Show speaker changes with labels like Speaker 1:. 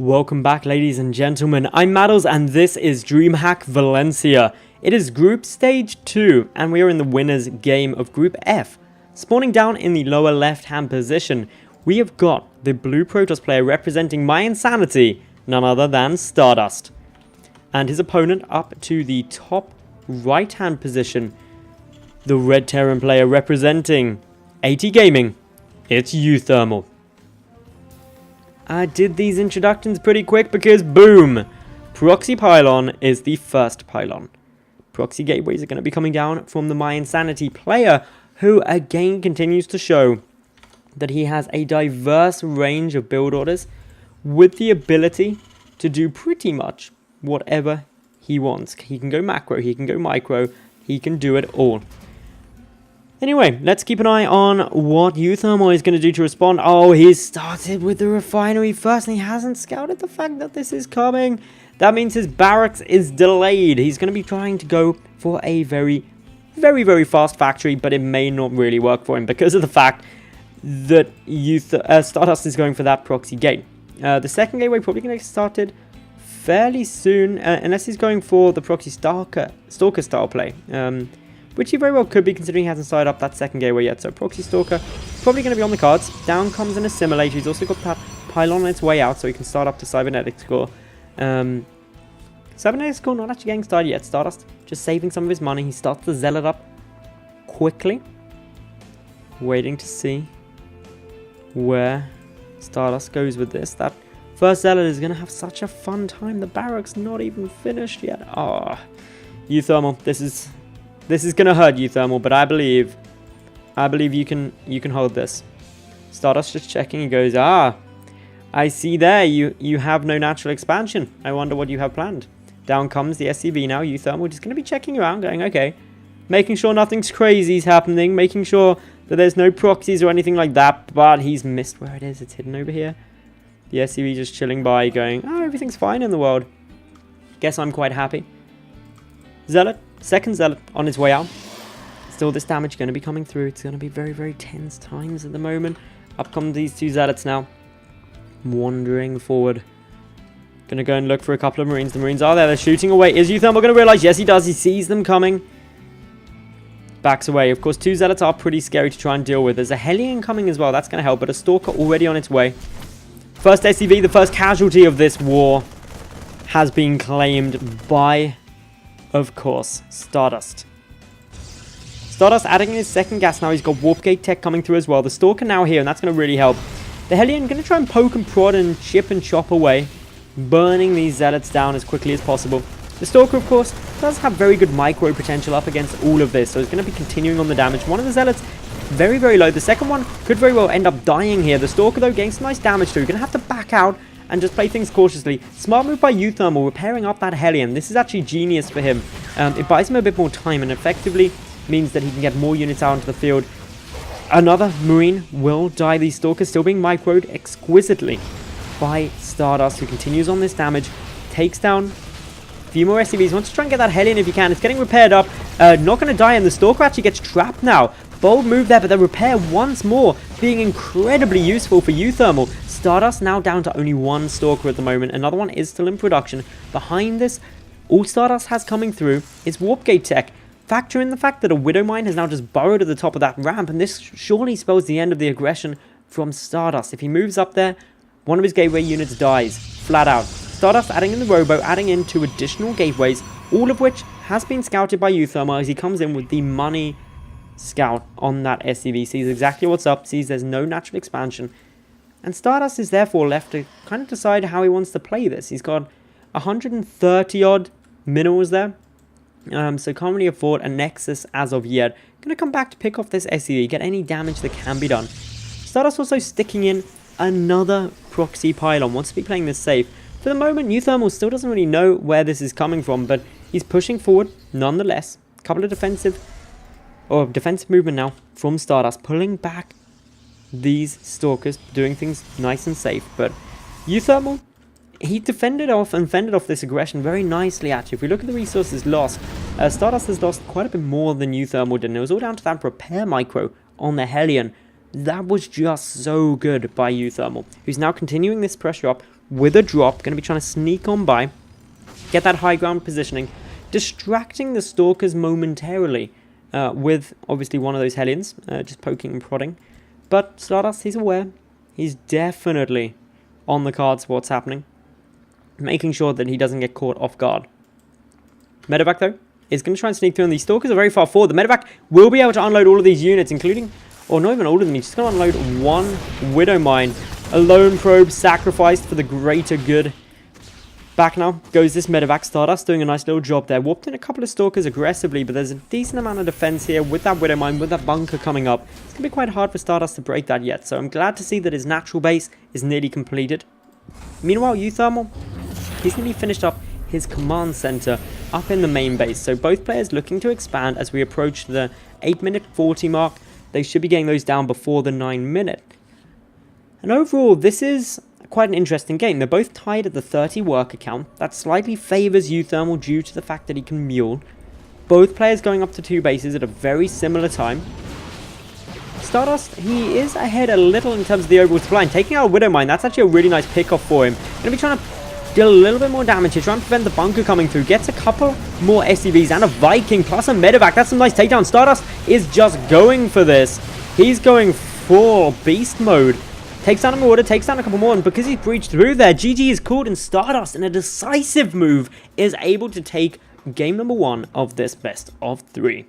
Speaker 1: Welcome back, ladies and gentlemen. I'm Madals and this is DreamHack Valencia. It is Group Stage 2 and we are in the winner's game of Group F. Spawning down in the lower left-hand position, we have got the blue Protoss player representing my insanity, none other than Stardust. And his opponent up to the top right-hand position, the red Terran player representing PvT Gaming, it's uThermal. I did these introductions pretty quick because boom! Proxy Pylon is the first pylon. Proxy gateways are going to be coming down from the My Insanity player, who again continues to show that he has a diverse range of build orders with the ability to do pretty much whatever he wants. He can go macro, he can go micro, he can do it all. Anyway, let's keep an eye on what uThermal is going to do to respond. Oh, he started with the refinery first and he hasn't scouted the fact that this is coming. That means his barracks is delayed. He's going to be trying to go for a very fast factory, but it may not really work for him because of the fact that Stardust is going for that proxy gate. The second gateway probably going to get started fairly soon, unless he's going for the proxy stalker style play. Which he very well could be, considering he hasn't started up that second gateway yet. So Proxy Stalker probably going to be on the cards. Down comes an Assimilator. He's also got that pylon on its way out, so he can start up to Cybernetics Core. Cybernetics Core not actually getting started yet. Stardust just saving some of his money. He starts the Zealot up quickly, waiting to see where Stardust goes with this. That first Zealot is going to have such a fun time. The barracks not even finished yet. Ah, uThermal, this is gonna hurt uThermal, but I believe you can hold this. Stardust just checking. He goes, I see there you have no natural expansion. I wonder what you have planned. Down comes the SCV now. uThermal just gonna be checking around, going okay, making sure nothing's crazy is happening, making sure that there's no proxies or anything like that. But he's missed where it is. It's hidden over here. The SCV just chilling by, going, everything's fine in the world. Guess I'm quite happy. Zealot. Second Zealot on his way out. Still this damage going to be coming through. It's going to be very tense times at the moment. Up come these two Zealots now. Wandering forward. Going to go and look for a couple of Marines. The Marines are there. They're shooting away. Is uThermal going to realize? Yes, he does. He sees them coming. Backs away. Of course, two Zealots are pretty scary to try and deal with. There's a Hellion coming as well. That's going to help. But a Stalker already on its way. First SCV, the first casualty of this war, has been claimed by, of course, Stardust. Stardust adding in his second gas now. He's got Warp Gate tech coming through as well. The Stalker now here, and that's going to really help. The Hellion going to try and poke and prod and chip and chop away, burning these Zealots down as quickly as possible. The Stalker, of course, does have very good micro potential up against all of this, so it's going to be continuing on the damage. One of the Zealots very low. The second one could very well end up dying here. The Stalker, though, gains some nice damage too. Going to have to back out and just play things cautiously. Smart move by uThermal, repairing up that Hellion. This is actually genius for him. It buys him a bit more time and effectively means that he can get more units out into the field. Another Marine will die. These Stalkers still being microed exquisitely by Stardust, who continues on this damage. Takes down a few more SCVs. Wants to try and get that Hellion if you can. It's getting repaired up. Not going to die, and the Stalker actually gets trapped now. Bold move there, but the repair once more being incredibly useful for uThermal. Stardust now down to only one Stalker at the moment. Another one is still in production. Behind this, all Stardust has coming through is Warp Gate tech. Factor in the fact that a Widow Mine has now just burrowed at the top of that ramp, and this surely spells the end of the aggression from Stardust. If he moves up there, one of his gateway units dies, flat out. Stardust adding in the Robo, adding in 2 additional gateways, all of which has been scouted by uThermal as he comes in with the money scout on that SCV. Sees exactly what's up, sees there's no natural expansion. And Stardust is therefore left to kind of decide how he wants to play this. He's got 130 odd minerals there. So can't really afford a Nexus as of yet. Going to come back to pick off this SCV, get any damage that can be done. Stardust also sticking in another proxy pylon. Wants to be playing this safe. For the moment, uThermal still doesn't really know where this is coming from, but he's pushing forward nonetheless. A couple of defensive movement now from Stardust, pulling back these Stalkers, doing things nice and safe. But uThermal, he defended off and fended off this aggression very nicely actually. If we look at the resources lost, Stardust has lost quite a bit more than uThermal did, and it was all down to that repair micro on the Hellion. That was just so good by uThermal, who's now continuing this pressure up, with a drop. Going to be trying to sneak on by, get that high ground positioning, distracting the Stalkers momentarily with obviously one of those Hellions, just poking and prodding. But Stardust, he's aware. He's definitely on the cards for what's happening, making sure that he doesn't get caught off guard. Medevac, though, is going to try and sneak through, and these Stalkers are very far forward. The Medevac will be able to unload all of these units, including, or not even all of them, he's just going to unload one Widow Mine. A lone probe sacrificed for the greater good. Back now goes this Medevac. Stardust doing a nice little job there. Warped in a couple of Stalkers aggressively, but there's a decent amount of defense here with that Widow Mine, with that bunker coming up. It's going to be quite hard for Stardust to break that yet, so I'm glad to see that his natural base is nearly completed. Meanwhile, uThermal, he's nearly finished up his command center up in the main base, so both players looking to expand as we approach the 8-minute 40 mark. They should be getting those down before the 9-minute. And overall, this is quite an interesting game. They're both tied at the 30 worker count. That slightly favors uThermal due to the fact that he can mule. Both players going up to 2 bases at a very similar time. Stardust, he is ahead a little in terms of the overall supply. And taking out a Widow Mine, that's actually a really nice pick-off for him. Going to be trying to deal a little bit more damage here, trying to prevent the bunker coming through. Gets a couple more SCVs and a Viking plus a Medevac. That's some nice takedown. Stardust is just going for this. He's going full beast mode. Takes down a Marauder, takes down a couple more, and because he's breached through there, GG is called, and Stardust, in a decisive move, is able to take game number 1 of this best of 3.